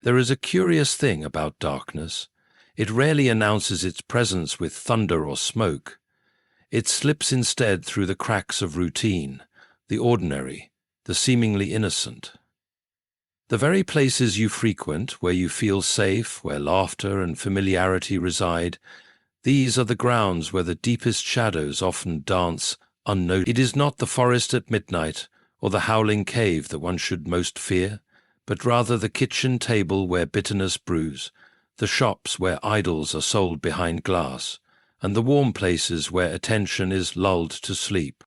There is a curious thing about darkness. It rarely announces its presence with thunder or smoke. It slips instead through the cracks of routine, the ordinary, the seemingly innocent. The very places you frequent, where you feel safe, where laughter and familiarity reside, these are the grounds where the deepest shadows often dance unnoticed. It is not the forest at midnight or the howling cave that one should most fear, but rather the kitchen table where bitterness brews, the shops where idols are sold behind glass, and the warm places where attention is lulled to sleep.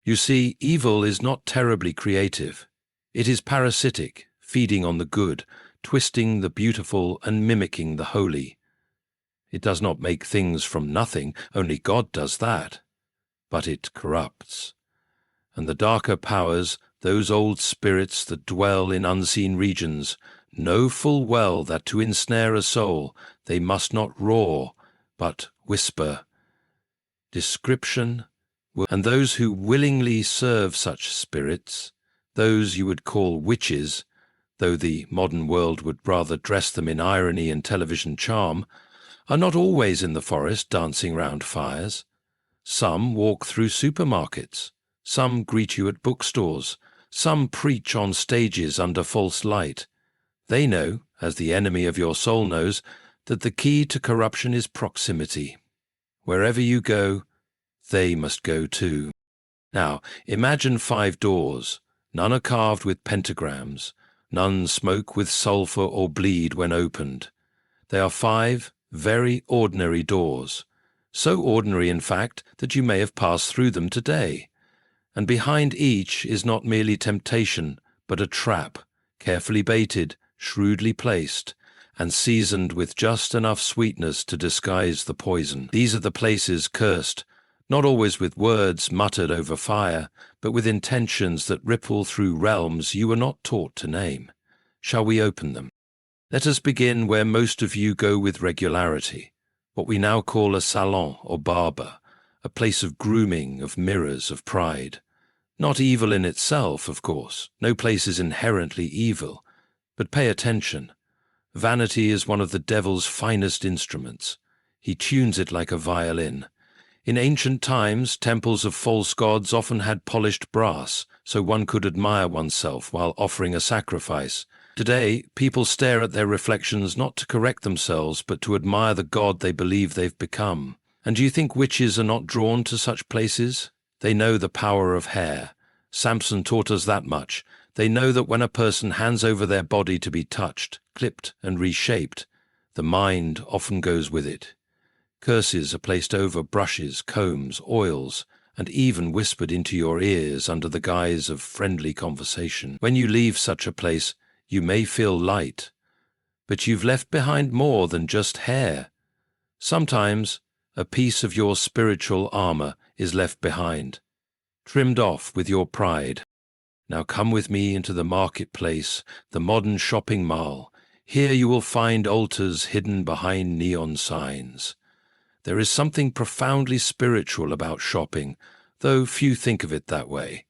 You see, evil is not terribly creative. It is parasitic, feeding on the good, twisting the beautiful and mimicking the holy. It does not make things from nothing, only God does that. But it corrupts. And the darker powers, those old spirits that dwell in unseen regions, know full well that to ensnare a soul they must not roar, but whisper. Description, and those who willingly serve such spirits, those you would call witches, though the modern world would rather dress them in irony and television charm, are not always in the forest dancing round fires. Some walk through supermarkets, some greet you at bookstores, some preach on stages under false light. They know, as the enemy of your soul knows, that the key to corruption is proximity. Wherever you go, they must go too. Now, imagine 5 doors. None are carved with pentagrams. None smoke with sulphur or bleed when opened. They are 5 very ordinary doors, so ordinary in fact that you may have passed through them today. And behind each is not merely temptation, but a trap, carefully baited, shrewdly placed, and seasoned with just enough sweetness to disguise the poison. These are the places cursed, not always with words muttered over fire, but with intentions that ripple through realms you were not taught to name. Shall we open them? Let us begin where most of you go with regularity, what we now call a salon or barber, a place of grooming, of mirrors, of pride. Not evil in itself, of course. No place is inherently evil. But pay attention. Vanity is one of the devil's finest instruments. He tunes it like a violin. In ancient times, temples of false gods often had polished brass, so one could admire oneself while offering a sacrifice. Today, people stare at their reflections not to correct themselves, but to admire the god they believe they've become. And do you think witches are not drawn to such places? They know the power of hair. Samson taught us that much. They know that when a person hands over their body to be touched, clipped, and reshaped, the mind often goes with it. Curses are placed over brushes, combs, oils, and even whispered into your ears under the guise of friendly conversation. When you leave such a place, you may feel light, but you've left behind more than just hair. Sometimes a piece of your spiritual armor is left behind, trimmed off with your pride. Now come with me into the marketplace, the modern shopping mall. Here you will find altars hidden behind neon signs. There is something profoundly spiritual about shopping, though few think of it that way.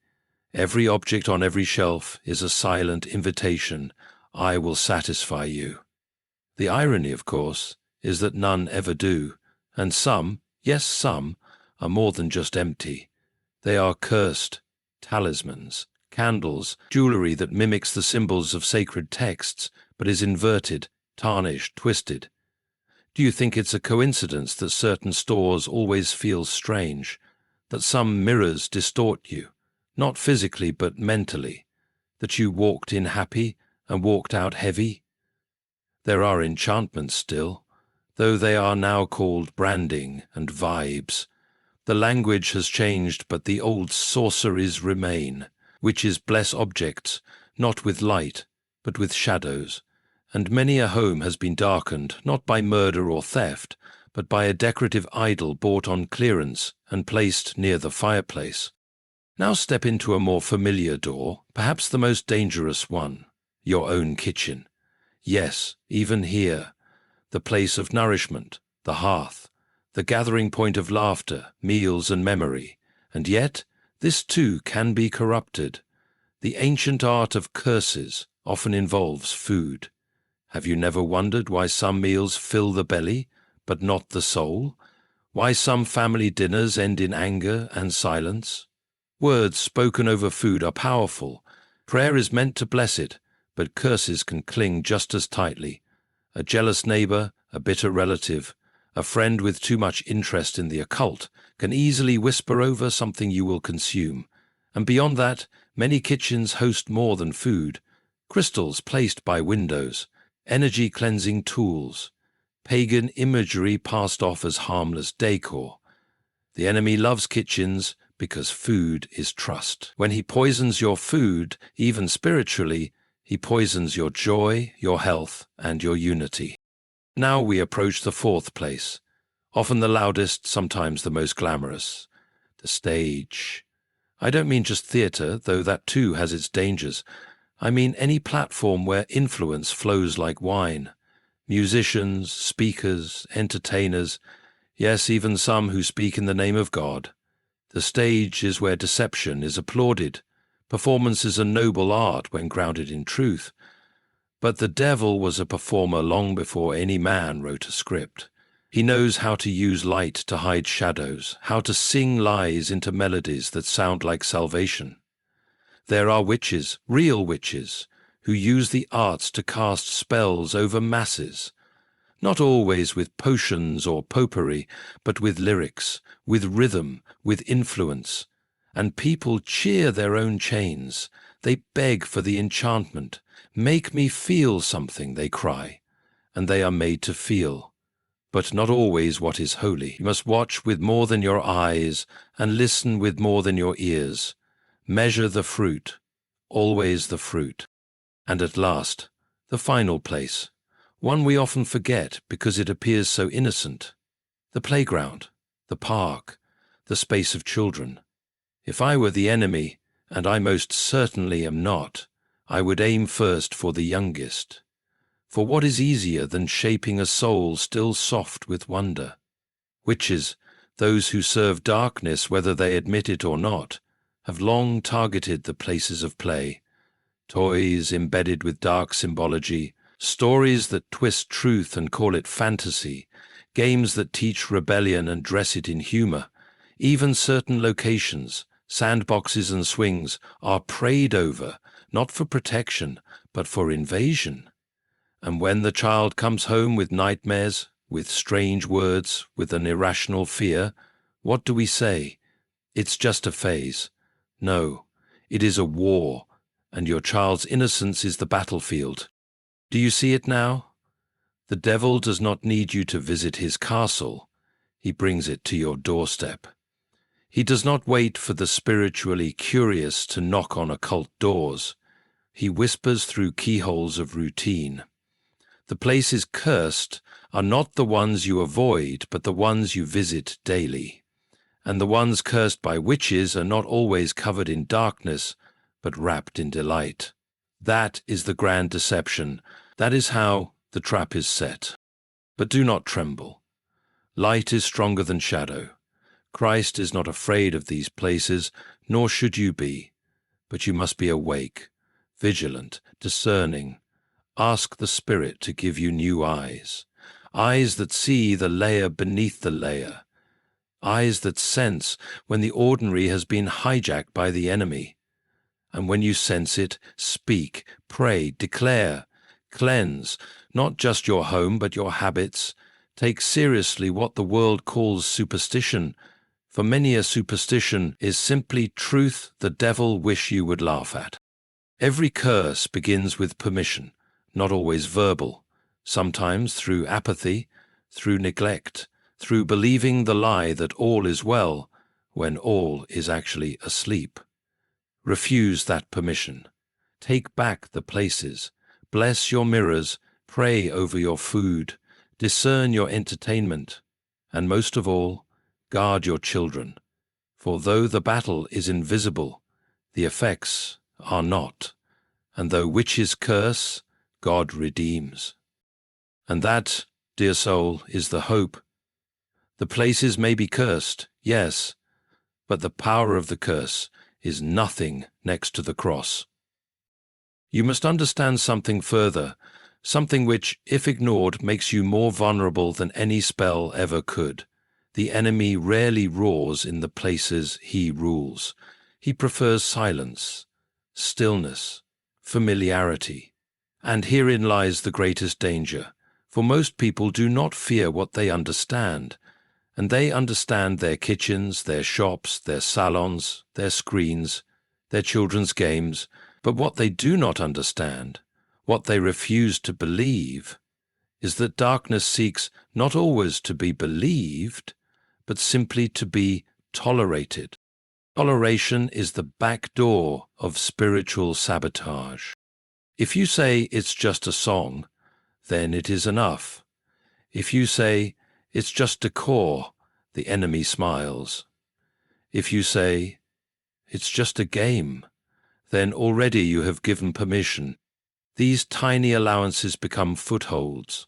Every object on every shelf is a silent invitation. I will satisfy you. The irony, of course, is that none ever do, and some, yes some, are more than just empty. They are cursed, talismans, candles, jewelry that mimics the symbols of sacred texts, but is inverted, tarnished, twisted. Do you think it's a coincidence that certain stores always feel strange, that some mirrors distort you, not physically but mentally, that you walked in happy and walked out heavy? There are enchantments still, though they are now called branding and vibes. The language has changed, but the old sorceries remain. Witches bless objects, not with light, but with shadows. And many a home has been darkened, not by murder or theft, but by a decorative idol bought on clearance and placed near the fireplace. Now step into a more familiar door, perhaps the most dangerous one, your own kitchen. Yes, even here, the place of nourishment, the hearth, the gathering point of laughter, meals and memory. And yet, this too can be corrupted. The ancient art of curses often involves food. Have you never wondered why some meals fill the belly, but not the soul? Why some family dinners end in anger and silence? Words spoken over food are powerful. Prayer is meant to bless it, but curses can cling just as tightly. A jealous neighbor, a bitter relative, a friend with too much interest in the occult can easily whisper over something you will consume. And beyond that, many kitchens host more than food. Crystals placed by windows, energy-cleansing tools, pagan imagery passed off as harmless decor. The enemy loves kitchens because food is trust. When he poisons your food, even spiritually, he poisons your joy, your health, and your unity. Now we approach the fourth place, often the loudest, sometimes the most glamorous, the stage. I don't mean just theatre, though that too has its dangers. I mean any platform where influence flows like wine. Musicians, speakers, entertainers, yes, even some who speak in the name of God. The stage is where deception is applauded. Performance is a noble art when grounded in truth. But the devil was a performer long before any man wrote a script. He knows how to use light to hide shadows, how to sing lies into melodies that sound like salvation. There are witches, real witches, who use the arts to cast spells over masses, not always with potions or potpourri, but with lyrics, with rhythm, with influence. And people cheer their own chains. They beg for the enchantment. Make me feel something, they cry, and they are made to feel. But not always what is holy. You must watch with more than your eyes and listen with more than your ears. Measure the fruit, always the fruit. And at last, the final place, one we often forget because it appears so innocent. The playground, the park, the space of children. If I were the enemy, and I most certainly am not, I would aim first for the youngest. For what is easier than shaping a soul still soft with wonder? Witches, those who serve darkness whether they admit it or not, have long targeted the places of play. Toys embedded with dark symbology, stories that twist truth and call it fantasy, games that teach rebellion and dress it in humor. Even certain locations, sandboxes and swings, are prayed over, not for protection, but for invasion. And when the child comes home with nightmares, with strange words, with an irrational fear, what do we say? It's just a phase. No, it is a war, and your child's innocence is the battlefield. Do you see it now? The devil does not need you to visit his castle. He brings it to your doorstep. He does not wait for the spiritually curious to knock on occult doors. He whispers through keyholes of routine. The places cursed are not the ones you avoid, but the ones you visit daily. And the ones cursed by witches are not always covered in darkness, but wrapped in delight. That is the grand deception. That is how the trap is set. But do not tremble. Light is stronger than shadow. Christ is not afraid of these places, nor should you be. But you must be awake, vigilant, discerning. Ask the Spirit to give you new eyes that see the layer beneath the layer, eyes that sense when the ordinary has been hijacked by the enemy. And when you sense it, speak, pray, declare, cleanse, not just your home but your habits. Take seriously what the world calls superstition, for many a superstition is simply truth the devil wish you would laugh at. Every curse begins with permission, not always verbal, sometimes through apathy, through neglect, through believing the lie that all is well, when all is actually asleep. Refuse that permission. Take back the places. Bless your mirrors. Pray over your food. Discern your entertainment. And most of all, guard your children. For though the battle is invisible, the effects are not. And though witches curse, God redeems. And that, dear soul, is the hope. The places may be cursed, yes, but the power of the curse is nothing next to the cross. You must understand something further. something which, if ignored, makes you more vulnerable than any spell ever could. The enemy rarely roars in the places he rules. He prefers silence, stillness, familiarity. And herein lies the greatest danger, for most people do not fear what they understand, and they understand their kitchens, their shops, their salons, their screens, their children's games, but what they do not understand, what they refuse to believe, is that darkness seeks not always to be believed, but simply to be tolerated. Toleration is the back door of spiritual sabotage. If you say it's just a song, then it is enough. If you say it's just decor, the enemy smiles. If you say it's just a game, then already you have given permission. These tiny allowances become footholds.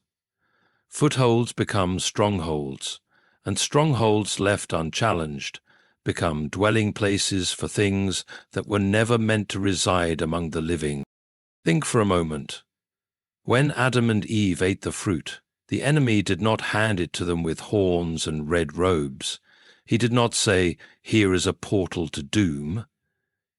Footholds become strongholds, and strongholds left unchallenged become dwelling places for things that were never meant to reside among the living. Think for a moment. When Adam and Eve ate the fruit, the enemy did not hand it to them with horns and red robes. He did not say, "Here is a portal to doom."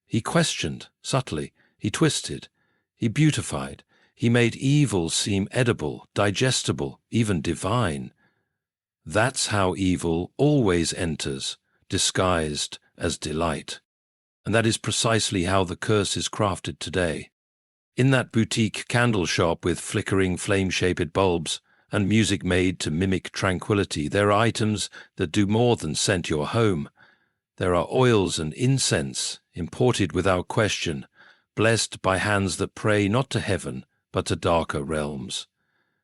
He questioned, subtly. He twisted. He beautified. He made evil seem edible, digestible, even divine. That's how evil always enters, disguised as delight. And that is precisely how the curse is crafted today. In that boutique candle shop with flickering flame-shaped bulbs and music made to mimic tranquility, there are items that do more than scent your home. There are oils and incense, imported without question, blessed by hands that pray not to heaven, but to darker realms.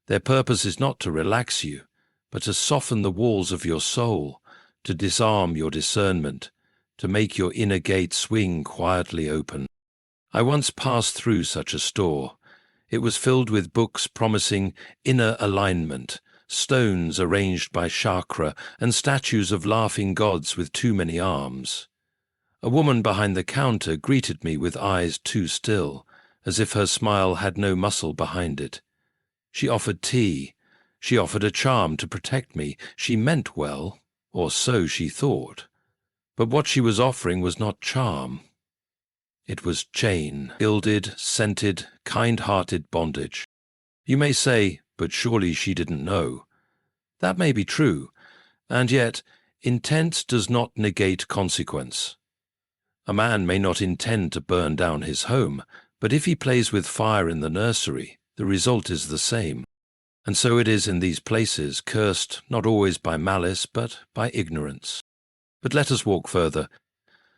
Their purpose is not to relax you, but to soften the walls of your soul, to disarm your discernment, to make your inner gate swing quietly open. I once passed through such a store. It was filled with books promising inner alignment, stones arranged by chakra, and statues of laughing gods with too many arms. A woman behind the counter greeted me with eyes too still, as if her smile had no muscle behind it. She offered tea. She offered a charm to protect me. She meant well, or so she thought. But what she was offering was not charm. It was chain, gilded, scented, kind-hearted bondage. You may say, but surely she didn't know. That may be true, and yet intent does not negate consequence. A man may not intend to burn down his home, but if he plays with fire in the nursery, the result is the same. And so it is in these places, cursed not always by malice, but by ignorance. But let us walk further.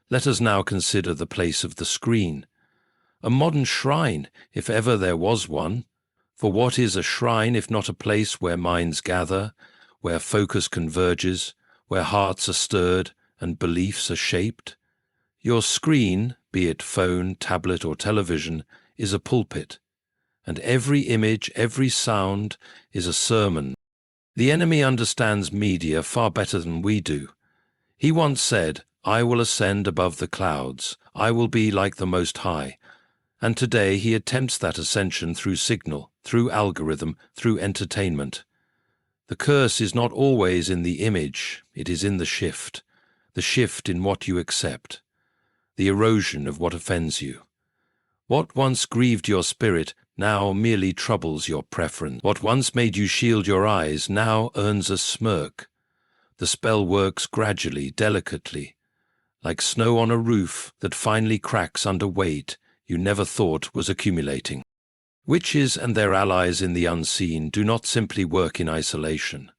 Let us now consider the place of the screen. A modern shrine, if ever there was one. For what is a shrine if not a place where minds gather, where focus converges, where hearts are stirred and beliefs are shaped? Your screen, be it phone, tablet, or television, is a pulpit, and every image, every sound is a sermon. The enemy understands media far better than we do. He once said, "I will ascend above the clouds. I will be like the Most High." And today he attempts that ascension through signal, through algorithm, through entertainment. The curse is not always in the image, it is in the shift in what you accept, the erosion of what offends you. What once grieved your spirit now merely troubles your preference. What once made you shield your eyes now earns a smirk. The spell works gradually, delicately, like snow on a roof that finally cracks under weight you never thought was accumulating. Witches and their allies in the unseen do not simply work in isolation.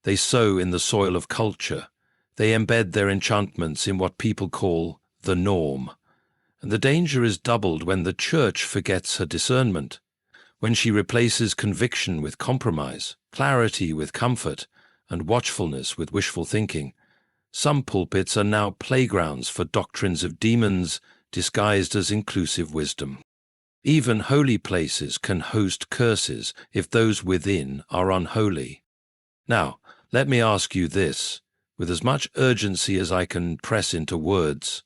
They sow in the soil of culture. They embed their enchantments in what people call the norm. And the danger is doubled when the church forgets her discernment, when she replaces conviction with compromise, clarity with comfort, and watchfulness with wishful thinking. Some pulpits are now playgrounds for doctrines of demons disguised as inclusive wisdom. Even holy places can host curses if those within are unholy. Now, let me ask you this, with as much urgency as I can press into words.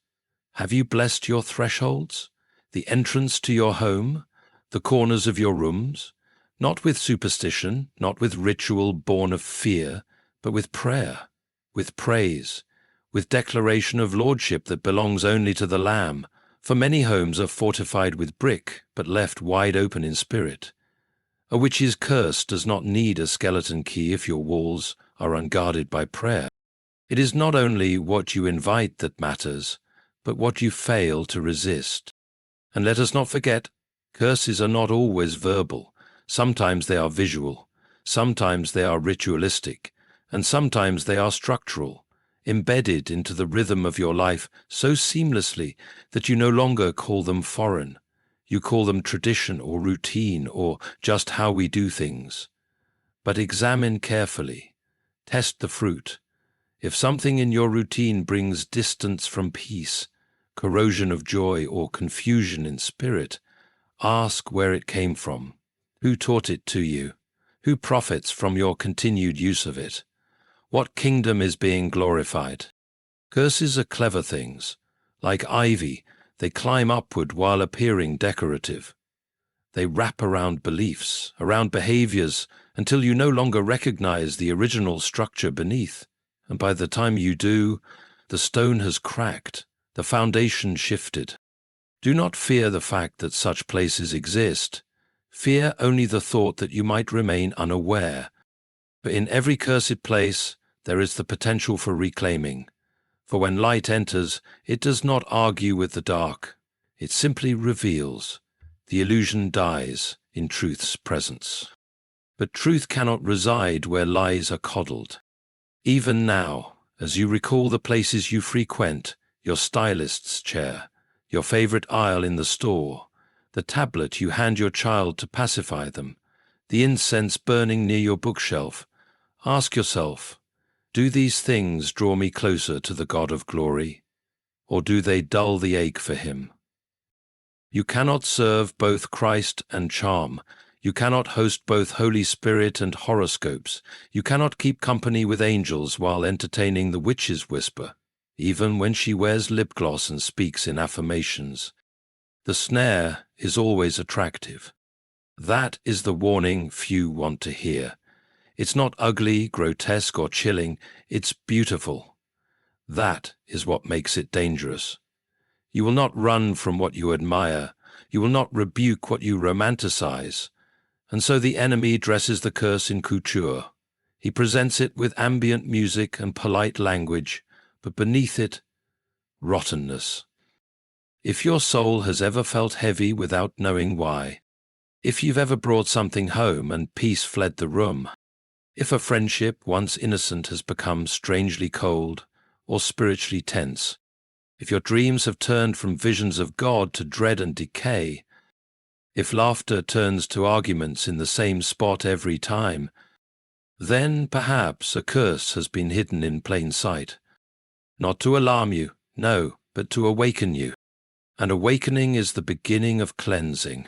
Have you blessed your thresholds, the entrance to your home, the corners of your rooms? not with superstition, not with ritual born of fear, but with prayer, with praise, with declaration of lordship that belongs only to the Lamb, for many homes are fortified with brick, but left wide open in spirit. A witch's curse does not need a skeleton key if your walls are unguarded by prayer. It is not only what you invite that matters, but what you fail to resist. And let us not forget, curses are not always verbal. Sometimes they are visual, sometimes they are ritualistic, and sometimes they are structural, embedded into the rhythm of your life so seamlessly that you no longer call them foreign. You call them tradition or routine or just how we do things. But examine carefully. Test the fruit. If something in your routine brings distance from peace, corrosion of joy, or confusion in spirit, ask where it came from. Who taught it to you? Who profits from your continued use of it? What kingdom is being glorified? Curses are clever things. Like ivy, they climb upward while appearing decorative. They wrap around beliefs, around behaviors, until you no longer recognize the original structure beneath. And by the time you do, the stone has cracked, the foundation shifted. Do not fear the fact that such places exist. Fear only the thought that you might remain unaware. For in every cursed place, there is the potential for reclaiming. For when light enters, it does not argue with the dark. It simply reveals. The illusion dies in truth's presence. But truth cannot reside where lies are coddled. Even now, as you recall the places you frequent, your stylist's chair, your favorite aisle in the store, the tablet you hand your child to pacify them, the incense burning near your bookshelf, ask yourself, do these things draw me closer to the God of glory, or do they dull the ache for him? You cannot serve both Christ and charm. You cannot host both Holy Spirit and horoscopes. You cannot keep company with angels while entertaining the witch's whisper, even when she wears lip gloss and speaks in affirmations. The snare is always attractive. That is the warning few want to hear. It's not ugly, grotesque, or chilling. It's beautiful. That is what makes it dangerous. You will not run from what you admire. You will not rebuke what you romanticize. And so the enemy dresses the curse in couture. He presents it with ambient music and polite language, but beneath it, rottenness. If your soul has ever felt heavy without knowing why, if you've ever brought something home and peace fled the room, if a friendship once innocent has become strangely cold or spiritually tense, if your dreams have turned from visions of God to dread and decay, if laughter turns to arguments in the same spot every time, then perhaps a curse has been hidden in plain sight. Not to alarm you, no, but to awaken you. And awakening is the beginning of cleansing.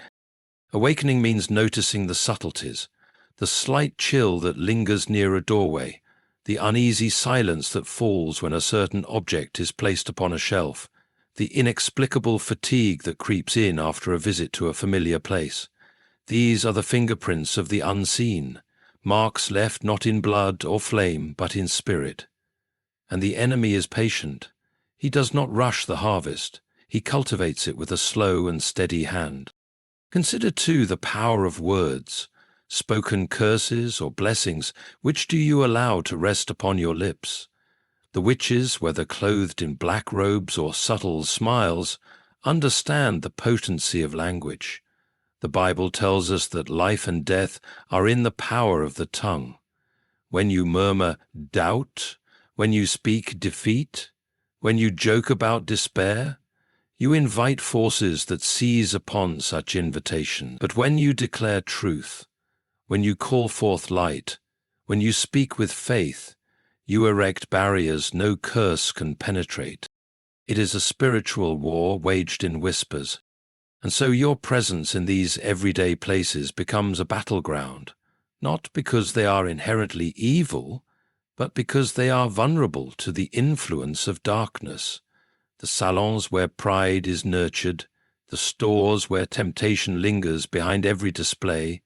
Awakening means noticing the subtleties, the slight chill that lingers near a doorway, the uneasy silence that falls when a certain object is placed upon a shelf, the inexplicable fatigue that creeps in after a visit to a familiar place. These are the fingerprints of the unseen, marks left not in blood or flame, but in spirit. And the enemy is patient. He does not rush the harvest. He cultivates it with a slow and steady hand. Consider, too, the power of words. Spoken curses or blessings, which do you allow to rest upon your lips? The witches, whether clothed in black robes or subtle smiles, understand the potency of language. The Bible tells us that life and death are in the power of the tongue. When you murmur doubt, when you speak defeat, when you joke about despair, you invite forces that seize upon such invitation. But when you declare truth, when you call forth light, when you speak with faith, you erect barriers no curse can penetrate. It is a spiritual war waged in whispers, and so your presence in these everyday places becomes a battleground, not because they are inherently evil, but because they are vulnerable to the influence of darkness. The salons where pride is nurtured, the stores where temptation lingers behind every display,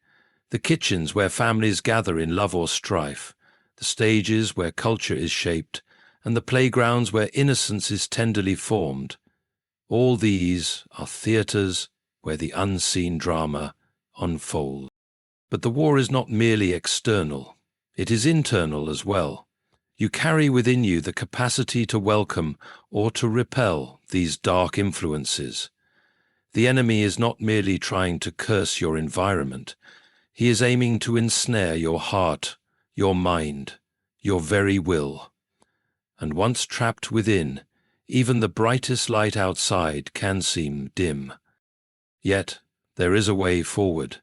the kitchens where families gather in love or strife, the stages where culture is shaped, and the playgrounds where innocence is tenderly formed. All these are theatres where the unseen drama unfolds. But the war is not merely external, it is internal as well. You carry within you the capacity to welcome or to repel these dark influences. The enemy is not merely trying to curse your environment, he is aiming to ensnare your heart, your mind, your very will. And once trapped within, even the brightest light outside can seem dim. Yet there is a way forward.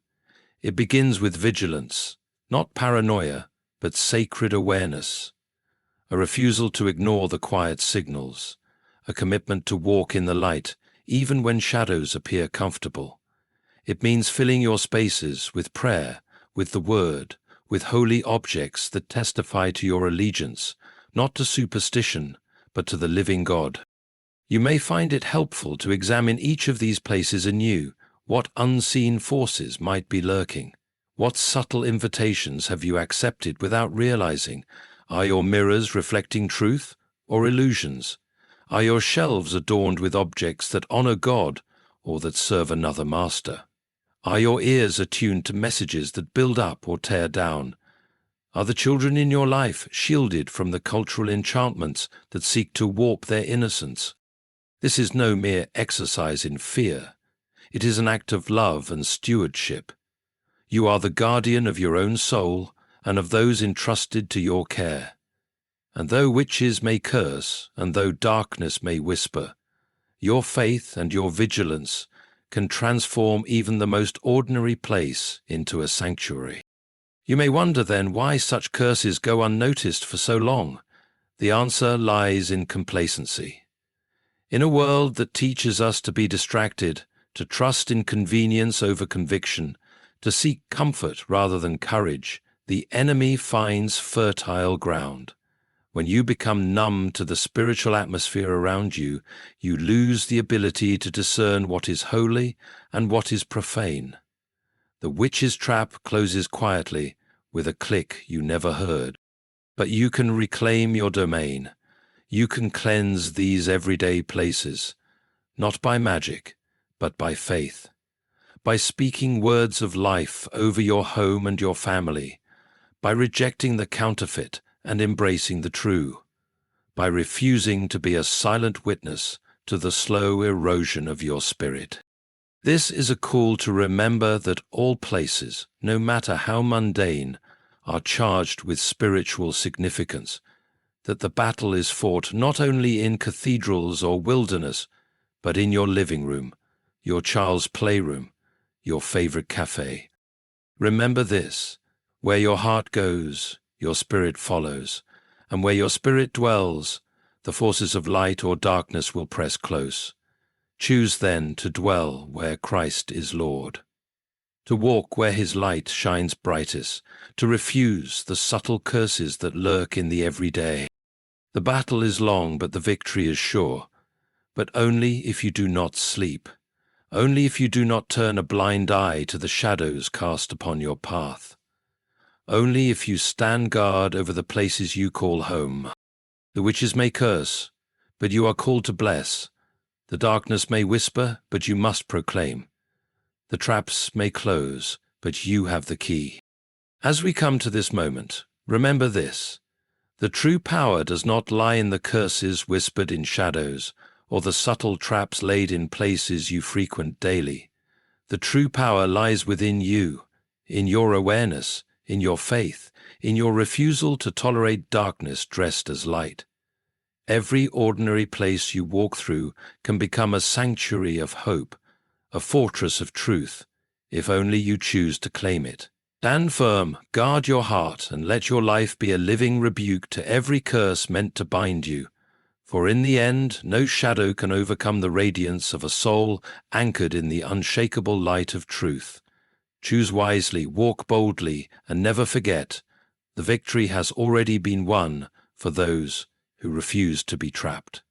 It begins with vigilance, not paranoia, but sacred awareness. A refusal to ignore the quiet signals, a commitment to walk in the light, even when shadows appear comfortable. It means filling your spaces with prayer, with the Word, with holy objects that testify to your allegiance, not to superstition, but to the living God. You may find it helpful to examine each of these places anew. What unseen forces might be lurking? What subtle invitations have you accepted without realizing? Are your mirrors reflecting truth or illusions? Are your shelves adorned with objects that honor God or that serve another master? Are your ears attuned to messages that build up or tear down? Are the children in your life shielded from the cultural enchantments that seek to warp their innocence? This is no mere exercise in fear. It is an act of love and stewardship. You are the guardian of your own soul and of those entrusted to your care. And though witches may curse, and though darkness may whisper, your faith and your vigilance can transform even the most ordinary place into a sanctuary. You may wonder then why such curses go unnoticed for so long. The answer lies in complacency. In a world that teaches us to be distracted, to trust in convenience over conviction, to seek comfort rather than courage, the enemy finds fertile ground. When you become numb to the spiritual atmosphere around you, you lose the ability to discern what is holy and what is profane. The witch's trap closes quietly with a click you never heard. But you can reclaim your domain. You can cleanse these everyday places, not by magic, but by faith, by speaking words of life over your home and your family, by rejecting the counterfeit and embracing the true, by refusing to be a silent witness to the slow erosion of your spirit. This is a call to remember that all places, no matter how mundane, are charged with spiritual significance, that the battle is fought not only in cathedrals or wilderness, but in your living room, your child's playroom, your favorite cafe. Remember this: where your heart goes, your spirit follows, and where your spirit dwells, the forces of light or darkness will press close. Choose then to dwell where Christ is Lord, to walk where his light shines brightest, to refuse the subtle curses that lurk in the everyday. The battle is long, but the victory is sure. But only if you do not sleep, only if you do not turn a blind eye to the shadows cast upon your path, only if you stand guard over the places you call home. The witches may curse, but you are called to bless. The darkness may whisper, but you must proclaim. The traps may close, but you have the key. As we come to this moment, remember this: the true power does not lie in the curses whispered in shadows, or the subtle traps laid in places you frequent daily. The true power lies within you, in your awareness, in your faith, in your refusal to tolerate darkness dressed as light. Every ordinary place you walk through can become a sanctuary of hope, a fortress of truth, if only you choose to claim it. Stand firm, guard your heart, and let your life be a living rebuke to every curse meant to bind you. For in the end, no shadow can overcome the radiance of a soul anchored in the unshakable light of truth. Choose wisely, walk boldly, and never forget, the victory has already been won for those who refuse to be trapped.